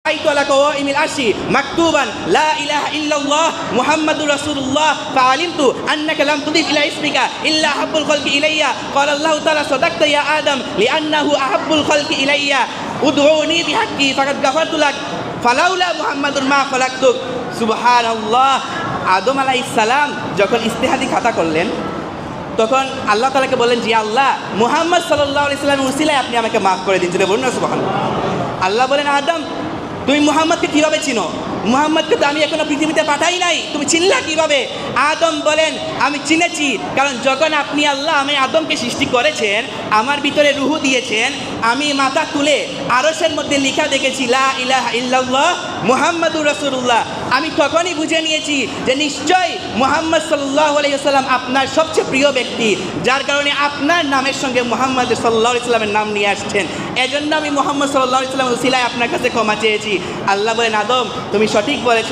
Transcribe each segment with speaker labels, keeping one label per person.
Speaker 1: على قوائم العرش مكتوبا لا إله إلا الله محمد رسول الله فعلمت أنك لم تضيف إلى اسمك إلا أحب الخلق إلي قال الله تعالى صدقت يا آدم لأنه أحب الخلق إلي ادعوني بحقي فقد غفرت لك فلولا محمد ما خلقتك سبحان الله আদম আলাইহিস সালাম যখন ইস্তেহাদি খাতা করলেন তখন আল্লাহ তাআলাকে বললেন যে আল্লাহ মুহাম্মদ সাল্লাল্লাহু আলাইহি সাল্লামের উসিলায় আপনি আমাকে মাফ করে দিন। বলুন না সুবহানাল্লাহ। আল্লাহ বলেন আদম তুমি মুহাম্মদকে কিভাবে চিনো? মুহাম্মদকে তো আমি এখনো পৃথিবীতে পাঠাই নাই, তুমি চিনলা কিভাবে? আদম বলেন আমি চিনেছি, কারণ যখন আপনি আল্লাহ আমি আদমকে সৃষ্টি করেছেন, আমার ভিতরে রুহু দিয়েছেন, আমি মাথা তুলে আরশের মধ্যে লেখা দেখেছি লা ইলাহা ইল্লাল্লাহ মুহাম্মাদুর রাসূলুল্লাহ। আমি তখনই বুঝে নিয়েছি যে নিশ্চয়ই মুহাম্মদ সাল্লাল্লাহু আলাইহি ওয়াসাল্লাম আপনার সবচেয়ে প্রিয় ব্যক্তি, যার কারণে আপনার নামের সঙ্গে মুহাম্মদ সাল্লাল্লাহু আলাইহি ওয়াসাল্লামের নাম নিয়ে আসছেন। এজন্য আমি মুহাম্মদ সাল্লাল্লাহু আলাইহি ওয়াসাল্লামের উসিলায় আপনার কাছে ক্ষমা চেয়েছি। আল্লাহ বলেন আদম তুমি সঠিক বলেছ,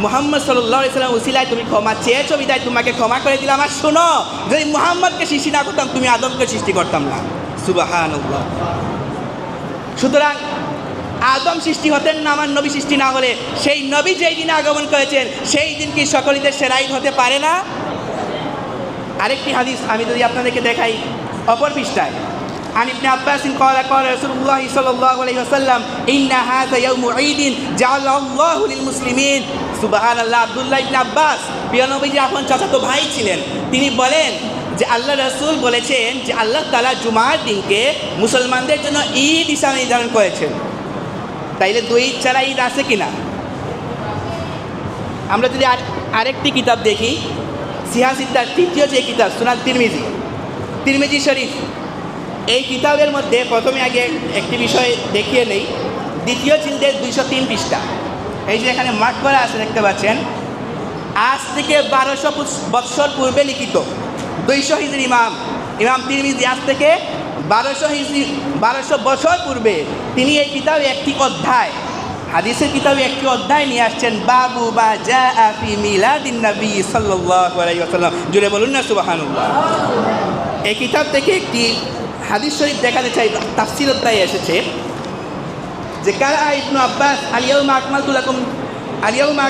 Speaker 1: মুহাম্মদ সাল্লাল্লাহু আলাইহি ওয়াসাল্লামের উসিলায় তুমি ক্ষমা চেয়েছো বিধায় তোমাকে ক্ষমা করে দিলাম। আর শোনো, যদি মুহাম্মদকে সৃষ্টি না করতাম তুমি আদমকে সৃষ্টি করতাম না। সুবহানাল্লাহ। সুতরাং আদম সৃষ্টি হতেন না আমার নবী সৃষ্টি না হলে? সেই নবী যেই দিনে আগমন করেছেন সেই দিন কি সকলেদের সেরা ঈদ হতে পারে না? আরেকটি হাদিস আমি যদি আপনাদেরকে দেখাই অপর পৃষ্ঠায়, عن ابن عباس قال قال رسول الله صلى الله عليه وسلم إن هذا يوم عيد جعله الله للمسلمين سبحان الله। আব্দুল্লাহ ইবনে আব্বাস প্রিয় নবীজি আপন চাচাতো ভাই ছিলেন, তিনি বলেন যে আল্লাহ রাসূল বলেছেন যে আল্লাহ তাআলা জুমার দিনকে মুসলমানদের জন্য ঈদ হিসাবে নির্ধারণ করেছেন। তাইলে দুই ঈদ ছাড়া ঈদ আছে কিনা? আমরা যদি আরেকটি কিতাব দেখি সিহাসিদ্দার তৃতীয় যে কিতাব সুনান তিরমিজি শরীফ, এই কিতাবের মধ্যে প্রথমে আগে একটি বিষয় দেখিয়ে নেই। দ্বিতীয় জিলদের 203 পৃষ্ঠা, এই যে এখানে মার্ক করা আছে দেখতে পাচ্ছেন, আজ থেকে 1200 বৎসর পূর্বে লিখিত 200 হিজরি ইমাম তিরমিজি আজ থেকে 1200 বছর পূর্বে তিনি এই কিতাবে একটি অধ্যায়, হাদিসের কিতাবে একটি অধ্যায় নিয়ে আসছেন, বাবু বা জাআ ফি মিলাদিন নবী সাল্লাল্লাহু আলাইহি ওয়াসাল্লাম। জুড়ে বলুন না সুবহানাল্লাহ। এই কিতাব থেকে একটি হাদিস শরীফ দেখাতে চাই, তাফসীর অধ্যায়ে এসেছে যে কারা ইবনু আব্বাস আল-ইয়াউমা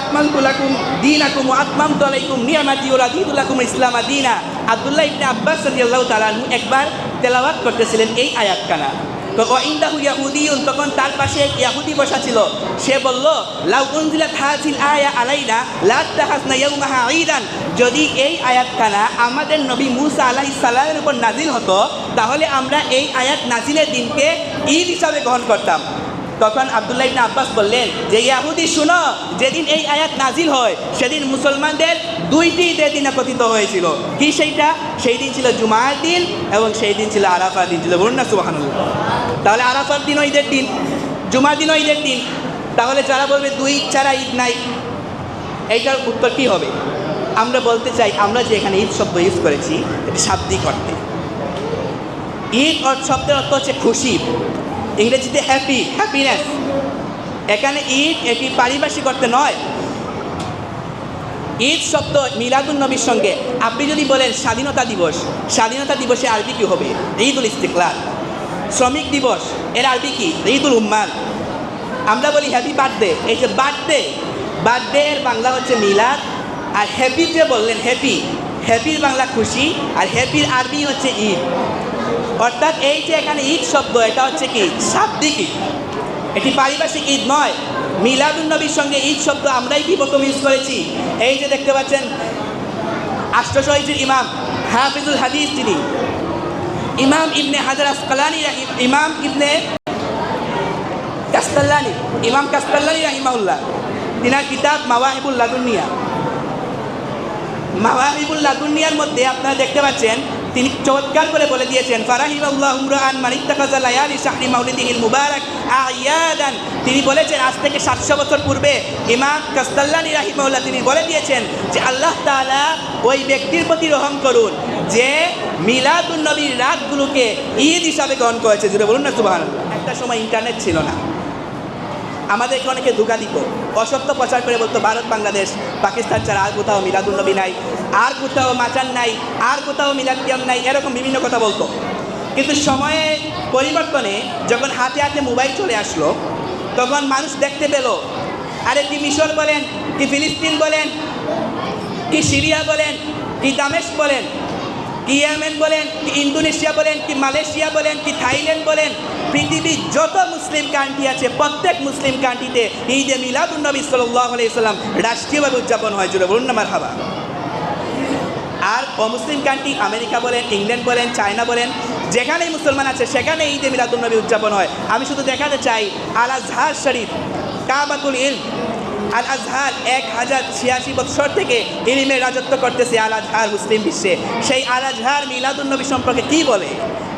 Speaker 1: আকমালতু লাকুম দীনাকুম ওয়া আতমামতু আলাইকুম নি'মাতি ওয়া রাদিতু লাকুম ইসলাম দীনা। আব্দুল্লাহ ইবনে আব্বাস রাদিয়াল্লাহু তাআলা আনহু একবার তেলাওয়াত করতেছিলেন এই আয়াতখানা, তো ওয়াইন্দাহু ইয়াহুদিয়ুন, তখন তার পাশে এক ইয়াহুদি বসা ছিল। সে বলল লাউ উনজিলাত হাযিল আয়া আলাইনা লাত্তাখাযনা ইয়াওমাহা ঈদান, যদি এই আয়াতখানা আমাদের নবী মুসা আলাইহিস সালামের উপর নাজিল হতো তাহলে আমরা এই আয়াত নাজিলের দিনকে ঈদ হিসাবে গ্রহণ করতাম। তখন আব্দুল্লাহ ইবনে আব্বাস বললেন যে ইয়াহুদি শুনো, যেদিন এই আয়াত নাজিল হয় সেদিন মুসলমানদের দুইটি ঈদের দিন একত্রিত হয়েছিল। কি সেইটা? সেই দিন ছিল জুমার দিন এবং সেই দিন ছিল আরাফার দিন। ছিল বলুন না সুবহানাল্লাহ। তাহলে আরাফার দিনও ঈদের দিন, জুমার দিনও ঈদের দিন, তাহলে যারা বলবে দুই ঈদ ছাড়া ঈদ নাই, এইটার উত্তর কী হবে? আমরা বলতে চাই আমরা যে এখানে ঈদ শব্দ ইউজ করেছি এটি শাব্দিক অর্থে। ঈদ শব্দের অর্থ হচ্ছে খুশি, ইংরেজিতে হ্যাপিনেস। এখানে ঈদ এটি পারিভাষিক অর্থে নয়। ঈদ শব্দ মিলাদুন নবীর সঙ্গে আপনি যদি বলেন স্বাধীনতা দিবসে আরবি কী হবে? ঈদুল ইস্তিকলাল। শ্রমিক দিবস এর আরবি কি? ঈদুল উম্মাল। আমরা বলি হ্যাপি বার্থডে, এই যে বার্থডে এর বাংলা হচ্ছে মিলাদ। আর হ্যাপি যে বললেন হ্যাপির বাংলা খুশি, আর হ্যাপির আরবি হচ্ছে ঈদ। অর্থাৎ এই যে এখানে ঈদ শব্দ এটা হচ্ছে কি? শাব্দিক ঈদ, এটি পারিভাষিক ঈদ নয়। মিলাদুন নবীর সঙ্গে ঈদ শব্দ আমরাই কি প্রথম ইউজ করেছি? এই যে দেখতে পাচ্ছেন 800 হিজরির ইমাম হাফিজুল হাদিস যিনি ইমাম ইবনে হাজার আসকালানি, ইমাম কাস্তাল্লানি রাহিমাহুল্লাহ, তিনার কিতাব মাওয়াহিবুল লাদুন্নিয়ার মধ্যে আপনারা দেখতে পাচ্ছেন তিনি চমৎকার করে বলে দিয়েছেন ফারাহিমাল্লাহু ইমরাআন মান ইত্তাখাযা লায়ালি শাহরি মাউলিদিহিল মুবারাক আয়াদান। তিনি বলেছেন আজ থেকে 700 বছর পূর্বে ইমাম কাস্তাল্লানি রাহিমাহুল্লাহ তিনি বলে দিয়েছেন যে আল্লাহ তাআলা ওই ব্যক্তির প্রতি রহম করুন যে মিলাদুন নবীর রাতগুলোকে ঈদ হিসাবে গ্রহণ করেছে। জুড়ে বলুন না সুবহানাল্লাহ। একটা সময় ইন্টারনেট ছিল না, আমাদেরকে অনেকে ধোঁকা দিত, অসত্য প্রচার করে বলতো ভারত বাংলাদেশ পাকিস্তান ছাড়া আর কোথাও মিলাদুন নবী নাই, আর কোথাও মাচান নাই, আর কোথাও মিলাদ কিয়াম নাই, এরকম বিভিন্ন কথা বলতো। কিন্তু সময়ের পরিবর্তনে যখন হাতে হাতে মোবাইল চলে আসলো তখন মানুষ দেখতে পেল আরে কি মিশর বলেন, কি ফিলিস্তিন বলেন, কি সিরিয়া বলেন, কি দামেস্ক বলেন, কি ইয়েমেন বলেন, কি ইন্দোনেশিয়া বলেন, কি মালয়েশিয়া বলেন, কি থাইল্যান্ড বলেন, পৃথিবীর যত মুসলিম কান্ট্রি আছে প্রত্যেক মুসলিম কান্ট্রিতে ঈদে মিলাদুন্নবী সাল্লাল্লাহু আলাইহি সাল্লাম রাষ্ট্রীয়ভাবে উদযাপন হয়। জুড়ে বলুন না মারহাবা। আর অমুসলিম কান্ট্রি আমেরিকা বলেন, ইংল্যান্ড বলেন, চায়না বলেন, যেখানেই মুসলমান আছে সেখানে ঈদে মিলাদুন্নবী উদযাপন হয়। আমি শুধু দেখাতে চাই আল আজহার শরীফ, কাবাতুল ইলম, আল আজহার 1086 বছর থেকে ইলমের রাজত্ব করতেছে আল আজহার মুসলিম বিশ্বে। সেই আল আজহার মিলাদুন্নবী সম্পর্কে কি বলে,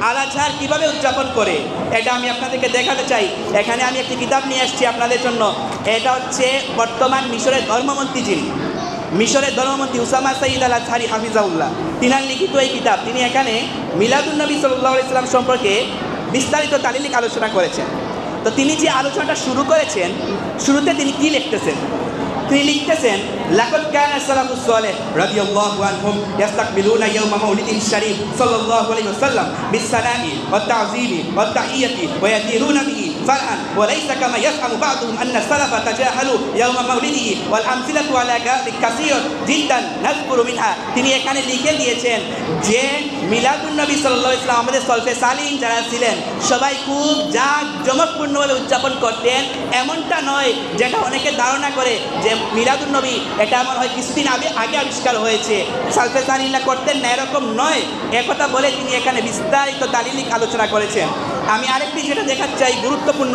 Speaker 1: আল আজহার কীভাবে উদযাপন করে, এটা আমি আপনাদেরকে দেখাতে চাই। এখানে আমি একটি কিতাব নিয়ে আসছি আপনাদের জন্য। এটা হচ্ছে বর্তমান মিশরের ধর্মমন্ত্রী, যিনি মিশরের ধর্মমন্ত্রী উসামা সঈদ আল আজহারি হাফিজাউল্লাহ, তিনার লিখিত এই কিতাব। তিনি এখানে মিলাদুন্নবী সাল্লাল্লাহু আলাইহি সাল্লাম সম্পর্কে বিস্তারিত তালিলিক আলোচনা করেছেন। তো তিনি যে আলোচনাটা শুরু করেছেন, শুরুতে তিনি কি লিখতেছেন? তিনি লিখতেছেন লাকাদ কানা সালাফুস সালেহ রাদিয়াল্লাহু আনহুম ইস্তাকবিলুনা ইয়াওমা মাউলিদিল শরীফ সাল্লাল্লাহু আলাইহি ওয়াসাল্লাম বিসসালামি ওয়াত তা'যীমি ওয়াত তাহিয়াতি ওয়া ইয়াদিরুনা বিহি ফারহান ওয়া লাইসা কামা ইয়াফহামু বা'দুহুম আন্না সালাফা তাজাহালু ইয়াওমা মাউলিদিহি ওয়াল আমসিলাতু আলা কাসীর জিদ্দান নাযকুরু মিনহা। তিনি এখানে লিখে দিয়েছেন যে মিলাদুন্নবী সাল্লাল্লাহু আলাইহি ওয়াসাল্লাম আমাদের সলফে সালিহিন যারা ছিলেন সবাই খুব জাঁকজমকপূর্ণভাবে উদযাপন করতেন। এমনটা নয় যেটা অনেকে ধারণা করে যে মিলাদুন্নবী এটা এমন হয় কিছুদিন আগে আবিষ্কার হয়েছে, সালফে সালিহিনরা করতেন না, এরকম নয়। একথা বলে তিনি এখানে বিস্তারিত তালিলিক আলোচনা করেছেন। আমি আরেকটি যেটা দেখাতে চাই গুরুত্বপূর্ণ,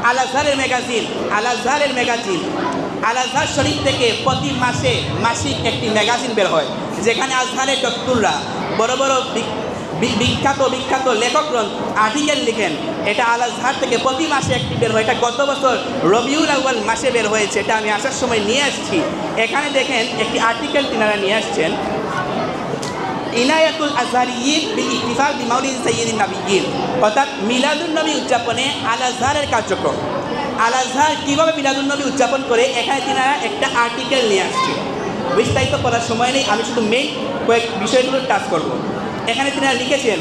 Speaker 1: আল আজহারের ম্যাগাজিন, আল আজহারের ম্যাগাজিন, আল আজহার শরীফ থেকে প্রতি মাসে মাসিক একটি ম্যাগাজিন বের হয়, যেখানে আজহারের ডক্টররা বড় বড় বিখ্যাত লেখকগণ আর্টিকেল লিখেন। এটা আল আজহার থেকে প্রতি মাসে একটি বের হয়। এটা গত বছর রবিউল আউয়াল মাসে বের হয়েছে। এটা আমি আসার সময় নিয়ে আসছি। এখানে দেখেন একটি আর্টিকেল তিনারা নিয়ে আসছেন, ইনায়াতুল আজহারিয়িন বিল ইহতিফাল বিমাউলিদ সাইয়্যিদিন নাবিয়্যিন, অর্থাৎ মিলাদুন্নবী উদযাপনে আল আজহারের কার্যক্রম। আল আজহার কীভাবে মিলাদুন্নবী উদযাপন করে এখানে তিনারা একটা আর্টিকেল নিয়ে আসছে। বিস্তারিত করার সময় নেই, আমি শুধু মেইন কয়েক বিষয়গুলো টাচ করব। এখানে তিনারা লিখেছেন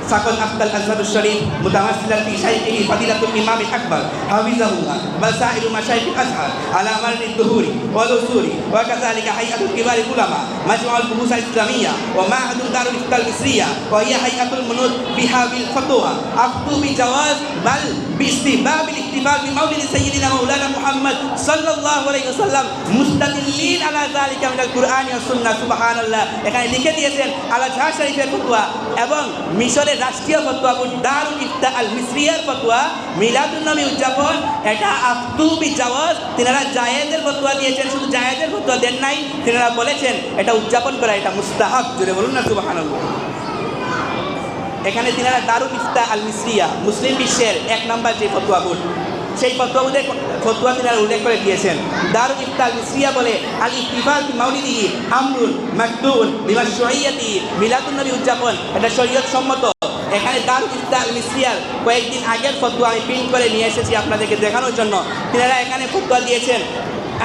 Speaker 1: সাকাল আফতাল আজহারুশ শরীফ মুতামাসসিলান ফি শাইখিহি ফাদিলাতুল ইমাম আকবার হাফিজাহুল্লাহ ওয়া সাইরু মাশাইখিল আজহার আলা মাররিদ দুহুরি ওয়াল উসুরি ওয়া কাযালিকা হাইয়াতুল কিবারিল উলামা মাজমুউল বুহুস আল ইসলামিয়্যা ওয়া মা'হাদুদ দারুল ইফতাল মিসরিয়্যা ওয়া হিয়া হাইয়াতুল মুনুদ বিহা বিল ফতওয়া আফতু বিজাওয়াজ বাল বিইস্তিহবাবিল ইহতিফাল বিমাউলিদ সাইয়্যিদিনা মাওলানা মুহাম্মদ সাল্লাল্লাহু আলাইহি ওয়াসাল্লাম মুস্তাদিল্লিন আলা যালিকা মিনাল কুরআনি ওয়াস সুন্নাহ। সুবহানাল্লাহ। এখানে লিখে দিয়েছেন আল আজহার শরীফের ফতোয়া এবং মিশরের রাষ্ট্রীয় ফতোয়া দারুল ইফতা আল মিসরিয়ার ফতোয়া মিলাদুন্নবী উদযাপন এটা আফতু বিজাওয়াজ। তিনারা জায়েজের ফতোয়া দিয়েছেন, শুধু জায়েজের ফতোয়া দেন নাই, তিনারা বলেছেন এটা উদযাপন করা এটা মুস্তাহাব। জুড়ে বলুন না সুবহানাল্লাহ। এখানে তিনারা দারুল ইফতা আল মিসরিয়া মুসলিম বিশ্বের 1 নম্বর যে ফতোয়া বোর্ড, সেই ফতোয়া তিনারা উল্লেখ করে দিয়েছেন। দারুল ইফতা আল মিসরিয়া বলে আল ইহতিফাল বিমাউলিদিহি আমরুন মাকতুন বিমাশরুইয়্যাতি, মিলাদুন্নবী উদযাপন এটা শরীয়ত সম্মত। এখানে দারুল ইফতা আল মিসরিয়ার কয়েকদিন আগের ফতোয়া আমি প্রিন্ট করে নিয়ে এসেছি আপনাদেরকে দেখানোর জন্য। তিনারা এখানে ফতোয়া দিয়েছেন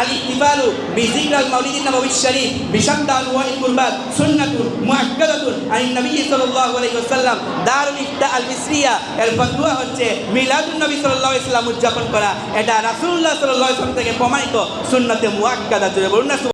Speaker 1: আল ইহতিফালু বিযিকরিল মাউলিদিন নববিশ শরীফ বিশাদ্দা আনওয়াইল কুরবাত সুন্নাতুন মুআক্কাদাতুন আনিন নবী সাল্লাল্লাহু আলাইহি ওয়াসাল্লাম। দারুল ইফতা আল মিসরিয়া এর ফতোয়া হচ্ছে মিলাদুন্নবী সাল্লাল্লাহু আলাইহি ওয়াসাল্লাম উদযাপন করা এটা রাসূলুল্লাহ সাল্লাল্লাহু আলাইহি ওয়াসাল্লাম থেকে প্রমাণিত সুন্নতে মুআক্কাদা। বলুন না।